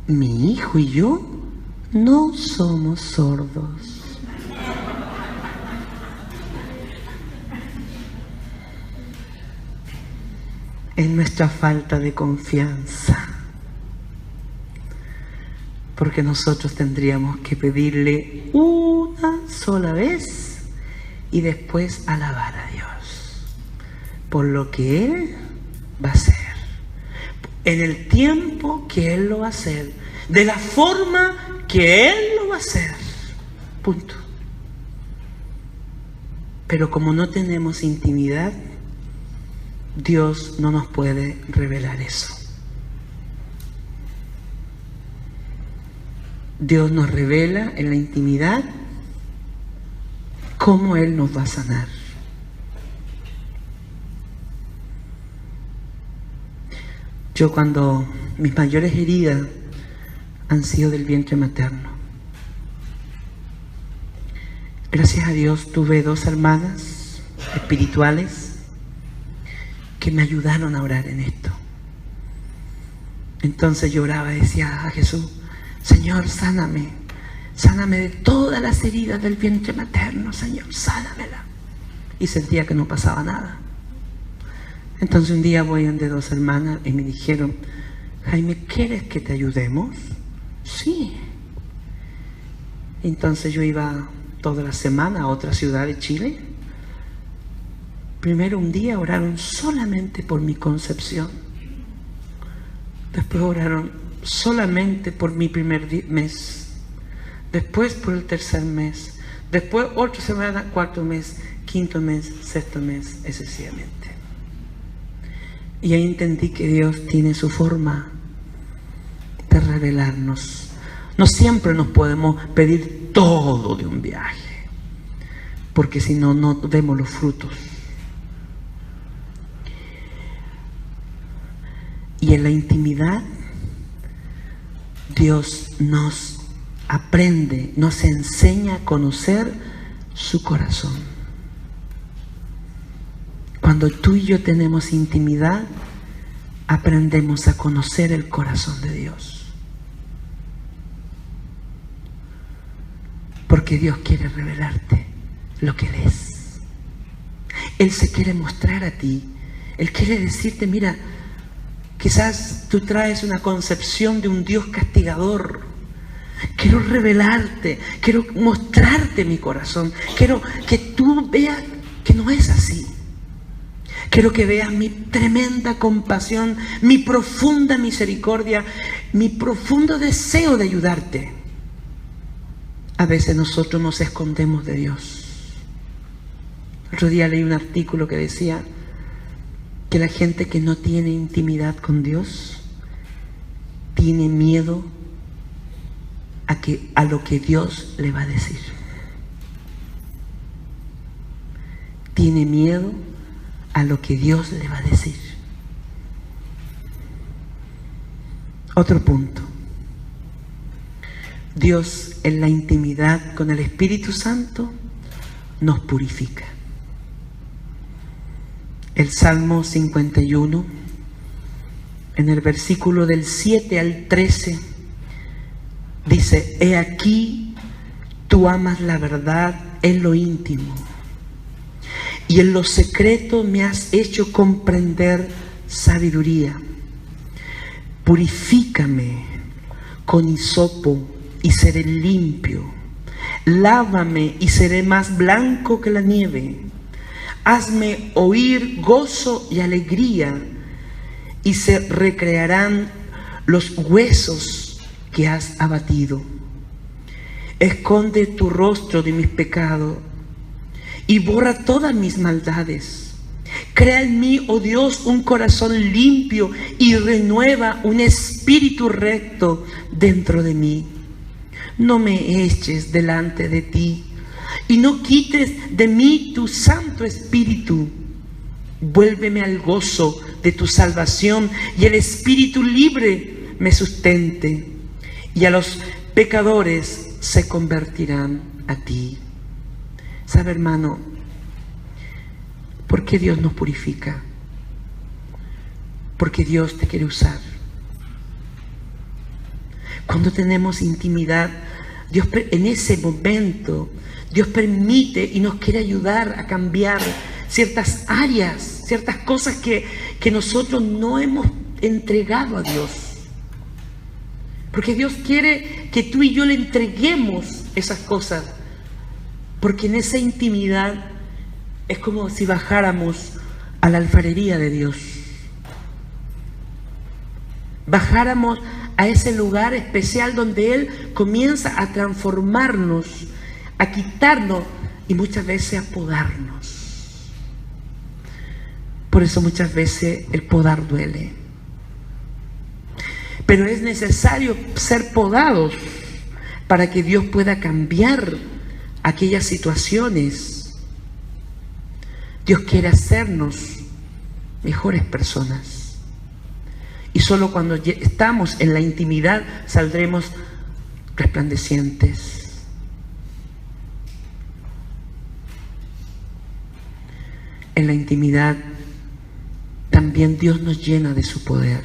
mi hijo y yo no somos sordos. Es nuestra falta de confianza, porque nosotros tendríamos que pedirle una sola vez y después alabar a Dios por lo que Él va a hacer, en el tiempo que Él lo va a hacer, de la forma que Él lo va a hacer. Punto. Pero como no tenemos intimidad, Dios no nos puede revelar eso. Dios nos revela en la intimidad cómo Él nos va a sanar. Yo, cuando mis mayores heridas han sido del vientre materno, gracias a Dios tuve 2 hermanas espirituales que me ayudaron a orar en esto. Entonces yo oraba y decía a Jesús: Señor, sáname de todas las heridas del vientre materno, Señor, sánamela. Y sentía que no pasaba nada. Entonces un día voy de 2 hermanas y me dijeron: Jaime, ¿quieres que te ayudemos? Sí. Entonces yo iba toda la semana a otra ciudad de Chile. Primero un día oraron solamente por mi concepción. Después oraron solamente por mi primer mes. Después por el tercer mes. Después otra semana, 4º mes, 5º mes, 6º mes, excesivamente. Y ahí entendí que Dios tiene su forma de revelarnos. No siempre nos podemos pedir todo de un viaje, porque si no, no vemos los frutos. Y en la intimidad, Dios nos aprende, nos enseña a conocer su corazón. Cuando tú y yo tenemos intimidad, aprendemos a conocer el corazón de Dios. Porque Dios quiere revelarte lo que Él es. Él se quiere mostrar a ti. Él quiere decirte: mira, quizás tú traes una concepción de un Dios castigador. Quiero revelarte, quiero mostrarte mi corazón. Quiero que tú veas que no es así. Quiero que veas mi tremenda compasión, mi profunda misericordia, mi profundo deseo de ayudarte. A veces nosotros nos escondemos de Dios. Otro día leí un artículo que decía que la gente que no tiene intimidad con Dios tiene miedo a lo que Dios le va a decir. Tiene miedo a lo que Dios le va a decir. Otro punto. Dios en la intimidad con el Espíritu Santo nos purifica. El Salmo 51, en el versículo del 7 al 13, dice: He aquí, tú amas la verdad en lo íntimo, y en lo secreto me has hecho comprender sabiduría. Purifícame con hisopo y seré limpio. Lávame y seré más blanco que la nieve. Hazme oír gozo y alegría, y se recrearán los huesos que has abatido. Esconde tu rostro de mis pecados y borra todas mis maldades. Crea en mí, oh Dios, un corazón limpio y renueva un espíritu recto dentro de mí. No me eches delante de ti y no quites de mí tu Santo Espíritu. Vuélveme al gozo de tu salvación y el espíritu libre me sustente, y a los pecadores se convertirán a ti. ¿Sabe, hermano, por qué Dios nos purifica? Porque Dios te quiere usar. Cuando tenemos intimidad, Dios en ese momento, Dios permite y nos quiere ayudar a cambiar ciertas áreas, ciertas cosas que nosotros no hemos entregado a Dios. Porque Dios quiere que tú y yo le entreguemos esas cosas. Porque en esa intimidad es como si bajáramos a la alfarería de Dios. Bajáramos a ese lugar especial donde Él comienza a transformarnos, a quitarnos y muchas veces a podarnos. Por eso muchas veces el podar duele. Pero es necesario ser podados para que Dios pueda cambiar aquellas situaciones. Dios quiere hacernos mejores personas. Y solo cuando estamos en la intimidad saldremos resplandecientes. En la intimidad también Dios nos llena de su poder.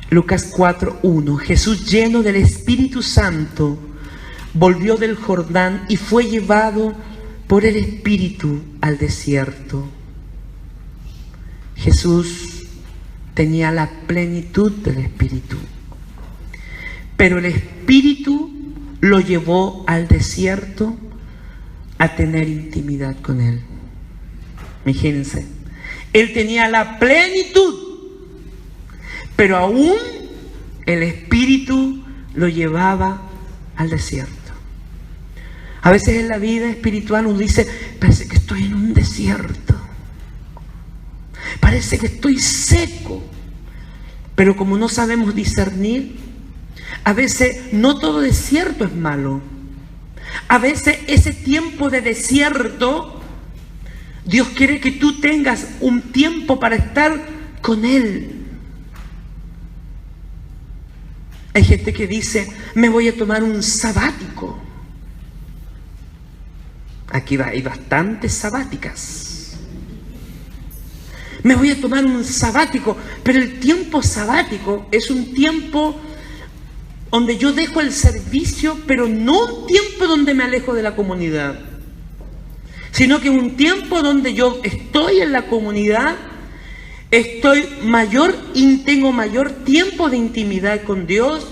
Lucas 4:1. Jesús, lleno del Espíritu Santo, volvió del Jordán y fue llevado por el Espíritu al desierto. Jesús tenía la plenitud del Espíritu, pero el Espíritu lo llevó al desierto a tener intimidad con Él. Imagínense, Él tenía la plenitud, pero aún el Espíritu lo llevaba al desierto. A veces en la vida espiritual uno dice: parece que estoy en un desierto, parece que estoy seco. Pero como no sabemos discernir, a veces no todo desierto es malo. A veces ese tiempo de desierto, Dios quiere que tú tengas un tiempo para estar con Él. Hay gente que dice: me voy a tomar un sabático. Aquí hay bastantes sabáticas. Me voy a tomar un sabático. Pero el tiempo sabático es un tiempo donde yo dejo el servicio, pero no un tiempo donde me alejo de la comunidad, sino que un tiempo donde yo estoy en la comunidad, tengo mayor tiempo de intimidad con Dios.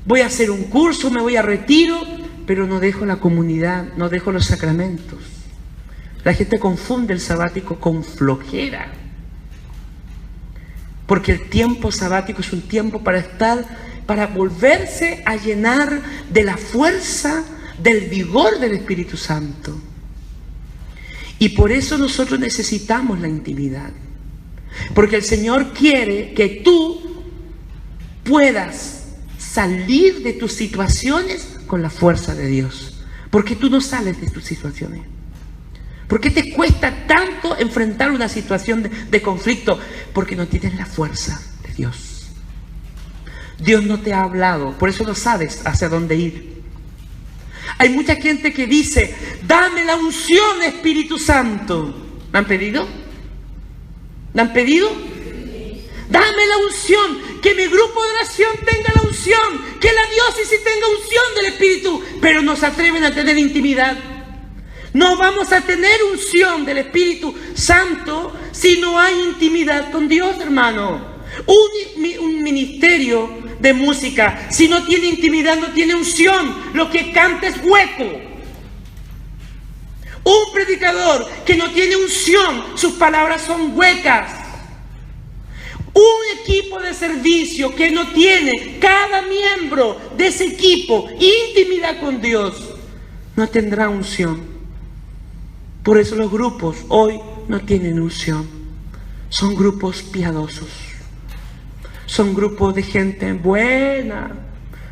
Voy a hacer un curso, me voy a retiro, pero no dejo la comunidad, no dejo los sacramentos. La gente confunde el sabático con flojera, porque el tiempo sabático es un tiempo para volverse a llenar de la fuerza, del vigor del Espíritu Santo. Y por eso nosotros necesitamos la intimidad. Porque el Señor quiere que tú puedas salir de tus situaciones con la fuerza de Dios. ¿Por qué tú no sales de tus situaciones? ¿Por qué te cuesta tanto enfrentar una situación de conflicto? Porque no tienes la fuerza de Dios. Dios no te ha hablado, por eso no sabes hacia dónde ir. Hay mucha gente que dice, dame la unción, Espíritu Santo. ¿Me han pedido? ¿Me han pedido? Dame la unción, que mi grupo de oración tenga la unción, que la diócesis tenga unción del Espíritu, pero no se atreven a tener intimidad. No vamos a tener unción del Espíritu Santo si no hay intimidad con Dios, hermano. Un ministerio de música, si no tiene intimidad, no tiene unción. Lo que canta es hueco. Un predicador que no tiene unción, sus palabras son huecas. Un equipo de servicio que no tiene cada miembro de ese equipo intimidad con Dios, no tendrá unción. Por eso los grupos hoy no tienen unción. Son grupos piadosos. Son grupos de gente buena,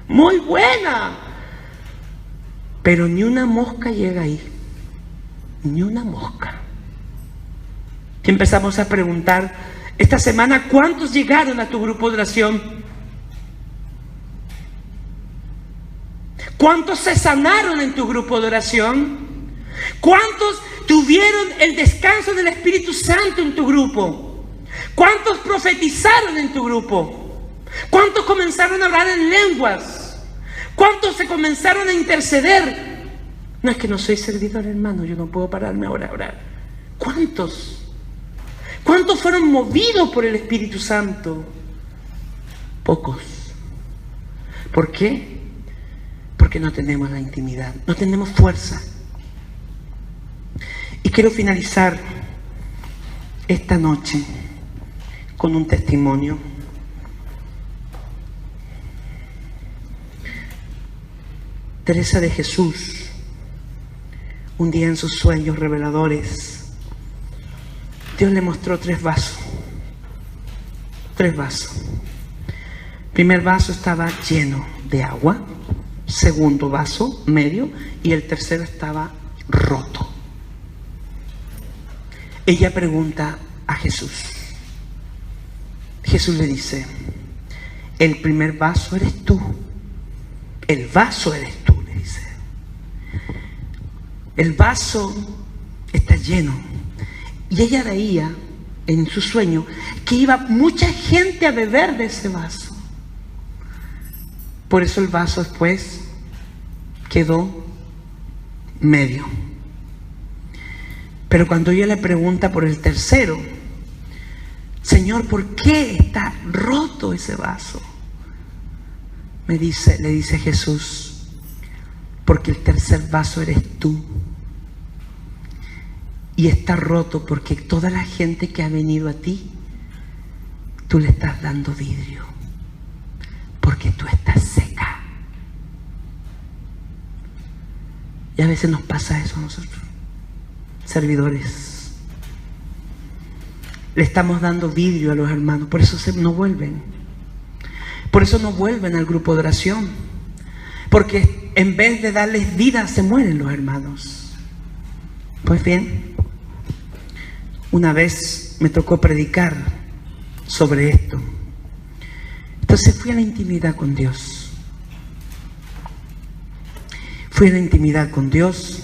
muy buena. Pero ni una mosca llega ahí. Ni una mosca. Y empezamos a preguntar esta semana, ¿cuántos llegaron a tu grupo de oración? ¿Cuántos se sanaron en tu grupo de oración? ¿Cuántos tuvieron el descanso del Espíritu Santo en tu grupo? ¿Cuántos profetizaron en tu grupo? ¿Cuántos comenzaron a hablar en lenguas? ¿Cuántos se comenzaron a interceder? No es que no soy servidor, hermano, yo no puedo pararme ahora a orar. ¿Cuántos? ¿Cuántos fueron movidos por el Espíritu Santo? Pocos. ¿Por qué? Porque no tenemos la intimidad, no tenemos fuerza. Y quiero finalizar esta noche con un testimonio. Teresa de Jesús, un día en sus sueños reveladores, Dios le mostró 3 vasos. 3 vasos. El primer vaso estaba lleno de agua, segundo vaso medio y el tercero estaba roto. Ella pregunta a Jesús. Jesús le dice, el primer vaso eres tú. El vaso eres tú, le dice. El vaso está lleno. Y ella veía en su sueño que iba mucha gente a beber de ese vaso. Por eso el vaso después quedó medio. Pero cuando ella le pregunta por el tercero, Señor, ¿por qué está roto ese vaso? Le dice Jesús, porque el tercer vaso eres tú. Y está roto porque toda la gente que ha venido a ti, tú le estás dando vidrio. Porque tú estás seca. Y a veces nos pasa eso a nosotros, servidores. Le estamos dando vidrio a los hermanos, por eso no vuelven. Por eso no vuelven al grupo de oración. Porque en vez de darles vida, se mueren los hermanos. Pues bien, una vez me tocó predicar sobre esto. Entonces fui a la intimidad con Dios. Fui a la intimidad con Dios.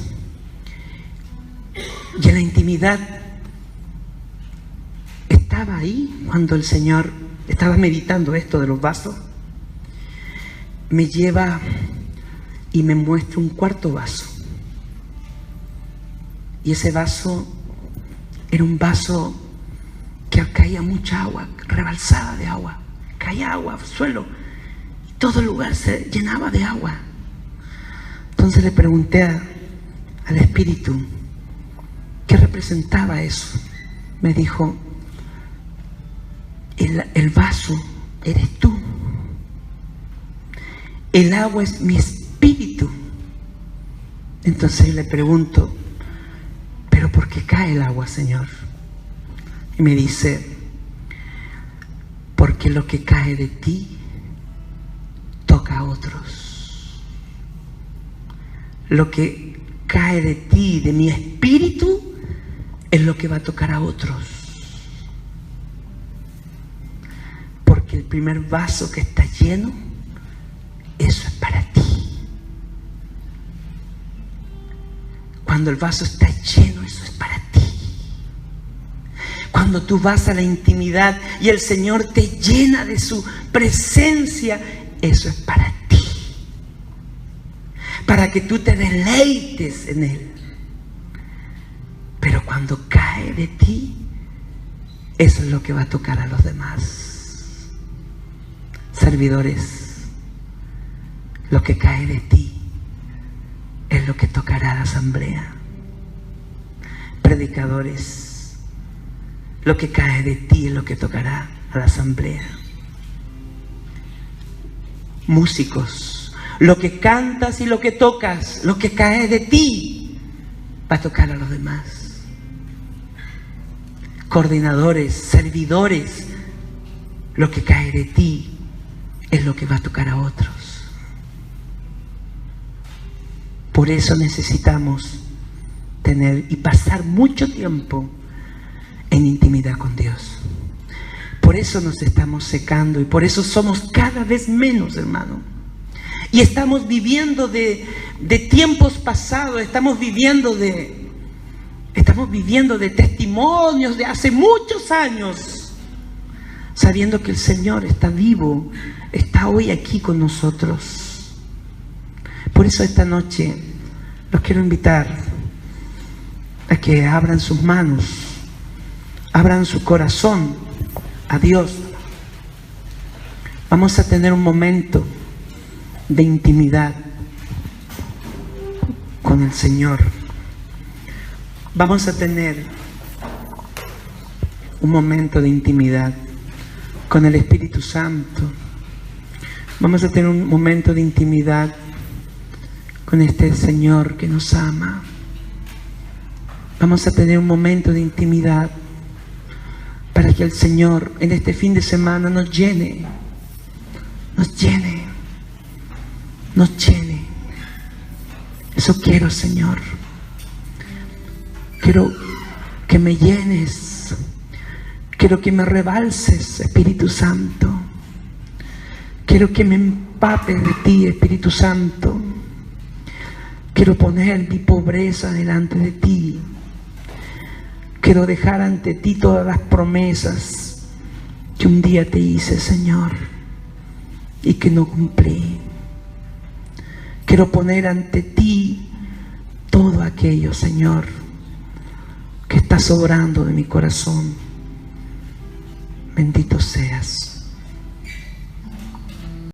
Y en la intimidad estaba ahí cuando el Señor estaba meditando esto de los vasos. Me lleva y me muestra un cuarto vaso. Y ese vaso era un vaso que caía mucha agua, rebalsada de agua. Caía agua, suelo. Y todo el lugar se llenaba de agua. Entonces le pregunté al Espíritu, ¿qué representaba eso? Me dijo, el vaso eres tú. El agua es mi espíritu. Entonces le pregunto, ¿pero por qué cae el agua, Señor? Y me dice, porque lo que cae de ti toca a otros. Lo que cae de ti, de mi espíritu, es lo que va a tocar a otros. Porque el primer vaso que está lleno, eso es para ti. Cuando el vaso está lleno, eso es para ti. Cuando tú vas a la intimidad y el Señor te llena de su presencia, eso es para ti. Para que tú te deleites en Él. Pero cuando cae de ti, eso es lo que va a tocar a los demás. Servidores, lo que cae de ti es lo que tocará a la asamblea. Predicadores, lo que cae de ti es lo que tocará a la asamblea. Músicos, lo que cantas y lo que tocas, lo que cae de ti va a tocar a los demás. Coordinadores, servidores, lo que cae de ti es lo que va a tocar a otros. Por eso necesitamos tener y pasar mucho tiempo en intimidad con Dios. Por eso nos estamos secando y por eso somos cada vez menos, hermano. Y estamos viviendo de tiempos pasados, estamos viviendo de testimonios de hace muchos años, sabiendo que el Señor está vivo, está hoy aquí con nosotros. Por eso esta noche los quiero invitar a que abran sus manos, abran su corazón a Dios. Vamos a tener un momento de intimidad con el Señor. Vamos a tener un momento de intimidad con el Espíritu Santo. Vamos a tener un momento de intimidad con este Señor que nos ama. Vamos a tener un momento de intimidad para que el Señor en este fin de semana nos llene, nos llene, nos llene. Eso quiero, Señor. Quiero que me llenes. Quiero que me rebalses, Espíritu Santo. Quiero que me empapes de ti, Espíritu Santo. Quiero poner mi pobreza delante de ti. Quiero dejar ante ti todas las promesas que un día te hice, Señor, y que no cumplí. Quiero poner ante ti todo aquello, Señor, que está sobrando de mi corazón. Bendito seas.